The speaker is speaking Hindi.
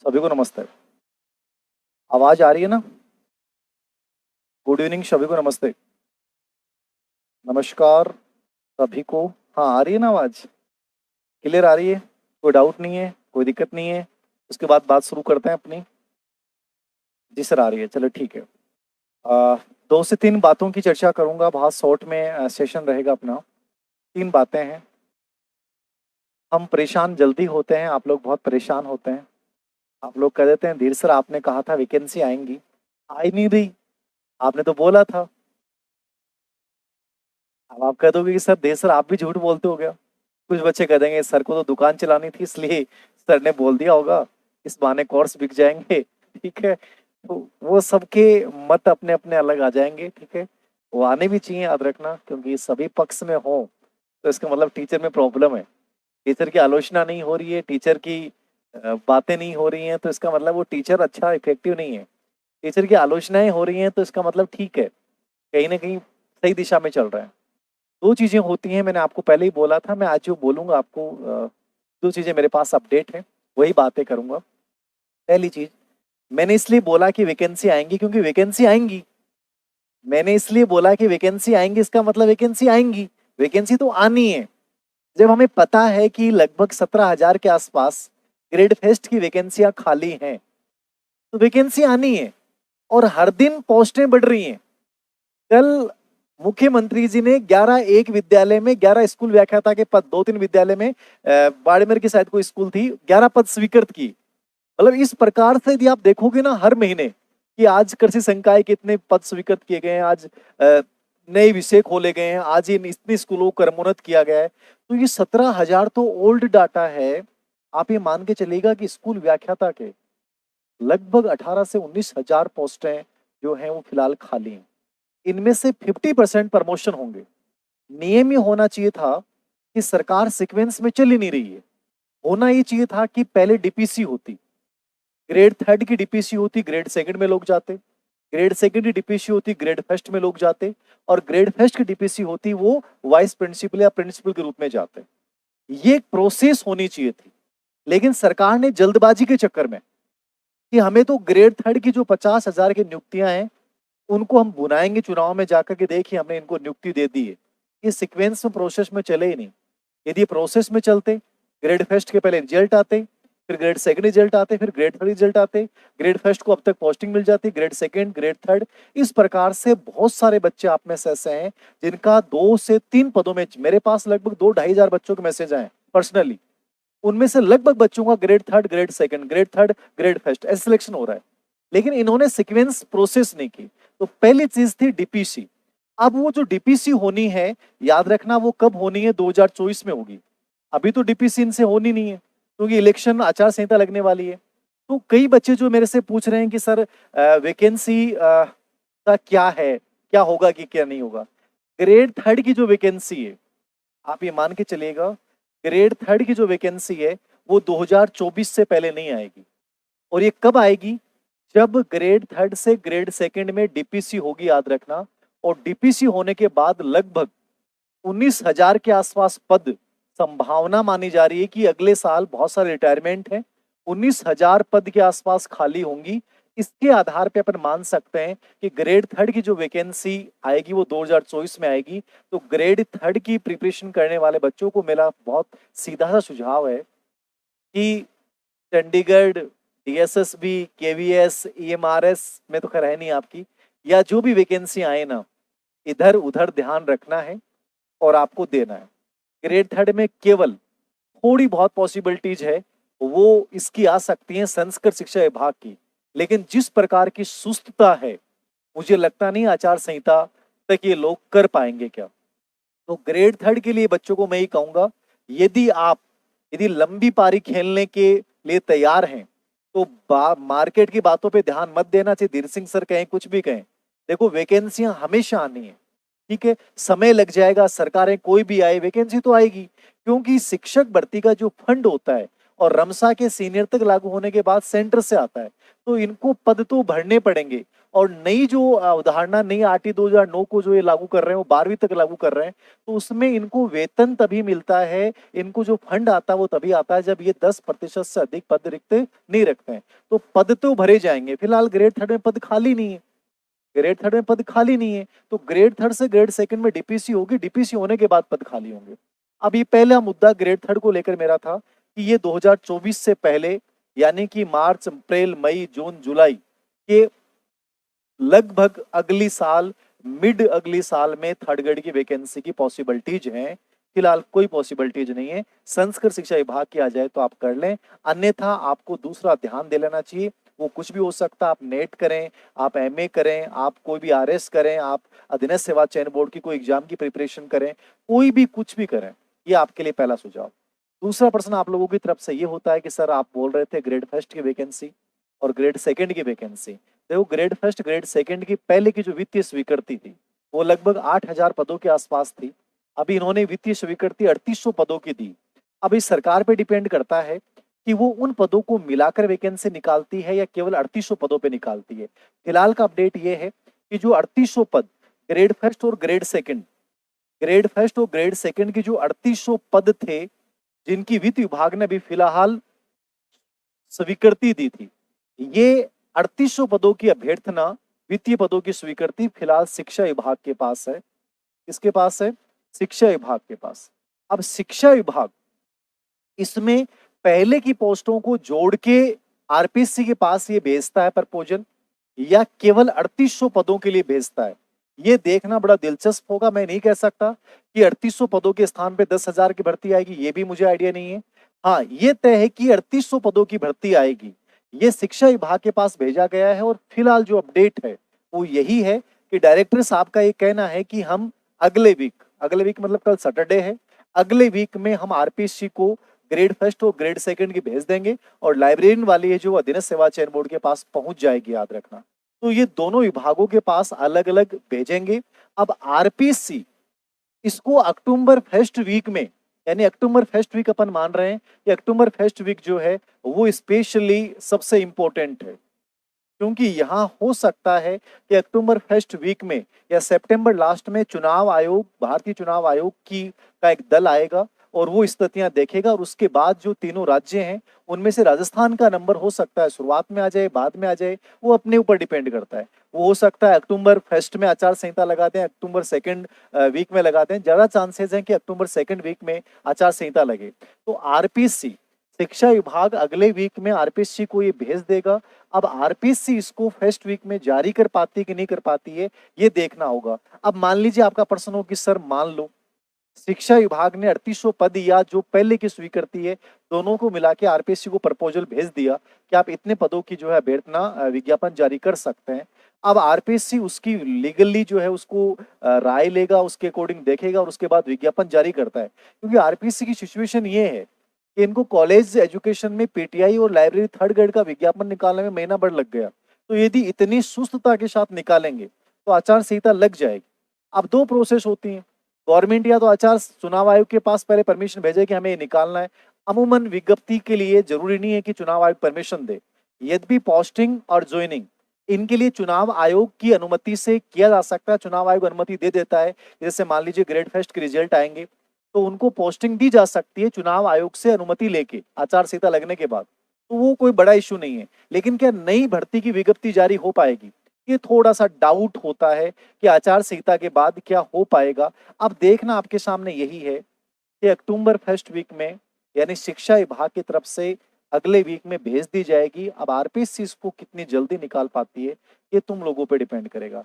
सभी को नमस्ते। आवाज आ रही है ना? गुड इवनिंग, सभी को नमस्ते। नमस्कार सभी को। हाँ, आ रही है ना आवाज? क्लियर आ रही है? कोई डाउट नहीं है, कोई दिक्कत नहीं है? उसके बाद बात शुरू करते हैं अपनी। जी सर, आ रही है, चलो ठीक है। आ, 2 से 3 बातों की चर्चा करूंगा, बहुत शॉर्ट में सेशन रहेगा अपना। 3 बातें हैं। हम परेशान जल्दी होते हैं, आप लोग बहुत परेशान होते हैं। आप लोग कह देते हैं धीर सर आपने कहा था वैकेंसी आएंगी, आ ही नहीं रही। आपने तो बोला था। अब आप कह दोगे कि सर धीर सर आप भी झूठ बोलते हो गया। कुछ बच्चे कह देंगे सर को तो दुकान चलानी थी इसलिए सर ने बोल दिया होगा, इस बहाने कोर्स बिक जाएंगे। ठीक है, तो वो सबके मत अपने अपने अलग आ जाएंगे। ठीक है, वो आने भी चाहिए, याद रखना, क्योंकि सभी पक्ष में हो तो इसका मतलब टीचर में प्रॉब्लम है। टीचर की आलोचना नहीं हो रही है, टीचर की बातें नहीं हो रही हैं, तो इसका मतलब वो टीचर अच्छा इफेक्टिव नहीं है। टीचर की आलोचनाएं हो रही हैं तो इसका मतलब ठीक है, कहीं ना कहीं सही दिशा में चल रहा है। 2 चीजें होती हैं, मैंने आपको पहले ही बोला था, मैं आज जो बोलूंगा आपको 2 चीजें मेरे पास अपडेट है, वही बातें करूंगा। पहली चीज, मैंने इसलिए बोला कि वैकेंसी आएंगी क्योंकि वैकेंसी आएंगी। मैंने इसलिए बोला कि वैकेंसी आएंगी, इसका मतलब वैकेंसी आएंगी। वैकेंसी तो आनी है। जब हमें पता है कि लगभग 17,000 के आसपास ग्रेड फेस्ट की वैकेंसियां खाली हैं, तो वैकेंसी आनी है। और हर दिन पोस्टें बढ़ रही हैं। कल मुख्यमंत्री जी ने 11 विद्यालय में 11 स्कूल व्याख्याता के पद, 2-3 विद्यालय में बाड़मेर की शायद कोई स्कूल थी, 11 पद स्वीकृत की। मतलब इस प्रकार से यदि आप देखोगे ना हर महीने कि आज कृषि संकाय के इतने पद स्वीकृत किए गए हैं, आज नए विषय खोले गए हैं, आज इन इतने स्कूलों को क्रमोन्नत किया गया है, तो ये 17,000 तो ओल्ड डाटा है। आप ये मान के चलेगा कि स्कूल व्याख्याता के लगभग 18 से 19 हजार पोस्टें जो हैं वो फिलहाल खाली हैं। इनमें से 50% प्रमोशन होंगे। नियम ये होना चाहिए था कि सरकार सीक्वेंस में चल ही नहीं रही है। होना ये चाहिए था कि पहले डीपीसी होती, ग्रेड थर्ड की डीपीसी होती, ग्रेड सेकंड में लोग जाते। ग्रेड सेकंड की डीपीसी होती, ग्रेड फर्स्ट में लोग जाते। और ग्रेड फर्स्ट की डीपीसी होती, वो वाइस प्रिंसिपल या प्रिंसिपल के रूप में जाते। ये एक प्रोसेस होनी चाहिए थी। लेकिन सरकार ने जल्दबाजी के चक्कर में कि हमें तो ग्रेड थर्ड की जो 50,000 की नियुक्तियां हैं उनको हम बुलाएंगे चुनाव में जाकर के, देखिए हमने इनको नियुक्ति दे दी है। ये सीक्वेंस में प्रोसेस में चले ही नहीं। यदि प्रोसेस में चलते, ग्रेड फर्स्ट के पहले रिजल्ट आते, फिर ग्रेड सेकंड रिजल्ट आते, फिर ग्रेड थर्ड रिजल्ट आते, ग्रेड फर्स्ट को अब तक पोस्टिंग मिल जाती, ग्रेड सेकंड, ग्रेड थर्ड। इस प्रकार से बहुत सारे बच्चे आप में से ऐसे हैं जिनका 2 से 3 पदों में, मेरे पास लगभग 2-2.5 हजार बच्चों के मैसेज आए पर्सनली। उनमें से लगभग बच्चों का grade third, grade second, grade third, grade first ऐसे सिलेक्शन हो रहा है। लेकिन इन्होंने सीक्वेंस प्रोसेस नहीं की। तो पहली चीज थी डीपीसी। अब वो जो डीपीसी होनी है, याद रखना वो कब होनी है, 2024 में होगी। अभी तो डीपीसी इनसे होनी नहीं है क्योंकि इलेक्शन आचार संहिता लगने वाली है। तो कई बच्चे जो मेरे से पूछ रहे हैं कि सर वैकेंसी का क्या है, क्या होगा कि क्या नहीं होगा। ग्रेड थर्ड की जो वैकेंसी है, आप ये मान के चलिएगा, ग्रेड थर्ड की जो वैकेंसी है वो 2024 से पहले नहीं आएगी। और ये कब आएगी? जब ग्रेड थर्ड से ग्रेड सेकंड में डीपीसी होगी, याद रखना। और डीपीसी होने के बाद लगभग 19,000 के आसपास पद, संभावना मानी जा रही है कि अगले साल बहुत सारे रिटायरमेंट है, 19,000 पद के आसपास खाली होंगी। इसके आधार पे अपन मान सकते हैं कि ग्रेड थर्ड की जो वैकेंसी आएगी वो 2024 में आएगी। तो ग्रेड थर्ड की प्रिपरेशन करने वाले बच्चों को मेरा बहुत सीधा सा सुझाव है कि चंडीगढ़, डीएसएसबी, केवीएस, ईएमआरएस में तो खैर है नहीं आपकी, या जो भी वैकेंसी आए ना, इधर उधर ध्यान रखना है और आपको देना है। ग्रेड थर्ड में केवल थोड़ी बहुत पॉसिबिलिटीज है, वो इसकी आ सकती है संस्कृत शिक्षा विभाग की। लेकिन जिस प्रकार की सुस्तता है, मुझे लगता नहीं आचार संहिता तक ये लोग कर पाएंगे क्या। तो ग्रेड थर्ड के लिए बच्चों को मैं ही कहूंगा, यदि आप यदि लंबी पारी खेलने के लिए तैयार हैं तो मार्केट की बातों पे ध्यान मत देना चाहिए। धीर सिंह सर कहें कुछ भी कहें, देखो वैकेंसियां हमेशा आनी है। ठीक है, समय लग जाएगा, सरकारें कोई भी आए वैकेंसी तो आएगी, क्योंकि शिक्षक भर्ती का जो फंड होता है और रमसा के सीनियर तक लागू होने के बाद सेंटर से आता है। तो इनको पद तो भरने पड़ेंगे। और नई जो अवधारणा, नई आरटी 2009 को जो ये लागू कर रहे हैं, वो 12वीं तक लागू कर रहे हैं, तो उसमें इनको वेतन तभी मिलता है, इनको जो फंड आता है वो तभी आता है जब ये 10% से अधिक पद रिक्त नहीं रखते हैं। तो पद तो भरे जाएंगे। फिलहाल ग्रेड थर्ड में पद खाली नहीं है, ग्रेड थर्ड में पद खाली नहीं है, तो ग्रेड थर्ड से ग्रेड सेकंड में डीपीसी होगी, डीपीसी होने के बाद पद खाली होंगे। अब ये पहला मुद्दा ग्रेड थर्ड को लेकर मेरा था कि ये 2024 से पहले, यानी कि मार्च, अप्रैल, मई, जून, जुलाई के लगभग अगली साल, मिड अगली साल में थर्ड ग्रेड की वैकेंसी की पॉसिबिलिटीज हैं। फिलहाल कोई पॉसिबिलिटीज नहीं है। संस्कृत शिक्षा विभाग की आ जाए तो आप कर लें, अन्यथा आपको दूसरा ध्यान दे लेना चाहिए। वो कुछ भी हो सकता है, आप नेट करें, आप एमए करें, आप कोई भी आरएस करें, आप अधीनस्थ सेवा चयन बोर्ड की कोई एग्जाम की प्रिपरेशन करें, कोई भी कुछ भी करें। ये आपके लिए पहला सुझाव। दूसरा प्रश्न आप लोगों की तरफ से ये होता है कि सर आप बोल रहे थे ग्रेड फर्स्ट की वैकेंसी और ग्रेड सेकंड की वैकेंसी। देखो, ग्रेड फर्स्ट ग्रेड सेकंड की पहले की जो वित्तीय स्वीकृति थी वो लगभग 8,000 पदों के आसपास थी। अभी इन्होंने वित्तीय स्वीकृति 3800 पदों की दी। अब इस सरकार पे डिपेंड करता है कि वो उन पदों को मिलाकर वैकेंसी निकालती है या केवल 3800 पदों पे निकालती है। फिलहाल का अपडेट ये है कि जो 3800 पद ग्रेड फर्स्ट और ग्रेड सेकंड, ग्रेड फर्स्ट और ग्रेड सेकंड की जो 3800 पद थे, जिनकी वित्त विभाग ने अभी फिलहाल स्वीकृति दी थी, ये 3800 पदों की अभ्यर्थना, वित्तीय पदों की स्वीकृति फिलहाल शिक्षा विभाग के पास है। किसके पास है? शिक्षा विभाग के पास। अब शिक्षा विभाग इसमें पहले की पोस्टों को जोड़ के आरपीएससी के पास ये भेजता है प्रपोजल, या केवल 3800 पदों के लिए भेजता है, ये देखना बड़ा दिलचस्प होगा। मैं नहीं कह सकता कि 3800 पदों के स्थान पे 10,000 की भर्ती आएगी, ये भी मुझे आइडिया नहीं है। हाँ, ये तय है कि 3800 पदों की भर्ती आएगी। ये शिक्षा विभाग के पास भेजा गया है और फिलहाल जो अपडेट है वो यही है कि डायरेक्टर साहब का ये कहना है कि हम अगले वीक मतलब कल सैटरडे है, अगले वीक में हम आरपीएससी को ग्रेड फर्स्ट और ग्रेड सेकंड की भेज देंगे और लाइब्रेरियन वाली है जो अधीनस्थ सेवा चयन बोर्ड के पास पहुंच जाएगी, याद रखना। तो ये दोनों विभागों के पास अलग अलग भेजेंगे। अब आरपीएससी इसको अक्टूबर फर्स्ट वीक में, यानी अक्टूबर फर्स्ट वीक अपन मान रहे हैं कि अक्टूबर फर्स्ट वीक जो है वो स्पेशली सबसे इंपॉर्टेंट है, क्योंकि यहाँ हो सकता है कि अक्टूबर फर्स्ट वीक में या सितंबर लास्ट में चुनाव आयोग, भारतीय चुनाव आयोग की का एक दल आएगा और वो स्थितियां देखेगा, और उसके बाद जो तीनों राज्य हैं उनमें से राजस्थान का नंबर हो सकता है शुरुआत में आ जाए, बाद में आ जाए, वो अपने ऊपर डिपेंड करता है। वो हो सकता है अक्टूबर फर्स्ट में आचार संहिता लगा दें, अक्टूबर सेकंड वीक में लगा दें। ज्यादा चांसेस हैं कि अक्टूबर सेकंड वीक में आचार संहिता लगे। तो आरपीएससी, शिक्षा विभाग अगले वीक में आरपीएससी को ये भेज देगा। अब आरपीएससी इसको फर्स्ट वीक में जारी कर पाती है कि नहीं कर पाती है, ये देखना होगा। अब मान लीजिए आपका प्रश्न हो कि सर मान लो शिक्षा विभाग ने 3800 पद या जो पहले की स्वीकृति है दोनों को मिला के आरपीएससी को प्रपोजल भेज दिया कि आप इतने पदों की जो है अभ्यर्थना विज्ञापन जारी कर सकते हैं। अब आरपीएससी उसकी लीगली जो है उसको राय लेगा, उसके अकॉर्डिंग देखेगा और उसके बाद विज्ञापन जारी करता है। क्योंकि आरपीएससी की सिचुएशन ये है कि इनको कॉलेज एजुकेशन में पीटीआई और लाइब्रेरी थर्ड ग्रेड का विज्ञापन निकालने में महीना भर लग गया। तो यदि इतनी सुस्तता के साथ निकालेंगे तो आचार संहिता लग जाएगी। अब दो प्रोसेस होती हैं, गवर्नमेंट या तो आचार चुनाव आयोग के पास पहले परमिशन भेजे कि हमें ये निकालना है। अमूमन विज्ञप्ति के लिए जरूरी नहीं है कि चुनाव आयोग परमिशन दे। यद्यपि पोस्टिंग और ज्वाइनिंग इनके लिए चुनाव आयोग की अनुमति से किया जा सकता है, चुनाव आयोग अनुमति दे देता है। जैसे मान लीजिए ग्रेड फर्स्ट के रिजल्ट आएंगे तो उनको पोस्टिंग दी जा सकती है चुनाव आयोग से अनुमति लेके आचार संहिता लगने के बाद, तो वो कोई बड़ा इश्यू नहीं है। लेकिन क्या नई भर्ती की विज्ञप्ति जारी हो पाएगी, ये थोड़ा सा डाउट होता है कि आचार संहिता के बाद क्या हो पाएगा। अब देखना आपके सामने यही है कि अक्टूबर फर्स्ट वीक में, यानी शिक्षा विभाग की तरफ से अगले वीक में भेज दी जाएगी। अब आरपीएससी इसको कितनी जल्दी निकाल पाती है ये तुम लोगों पे डिपेंड करेगा।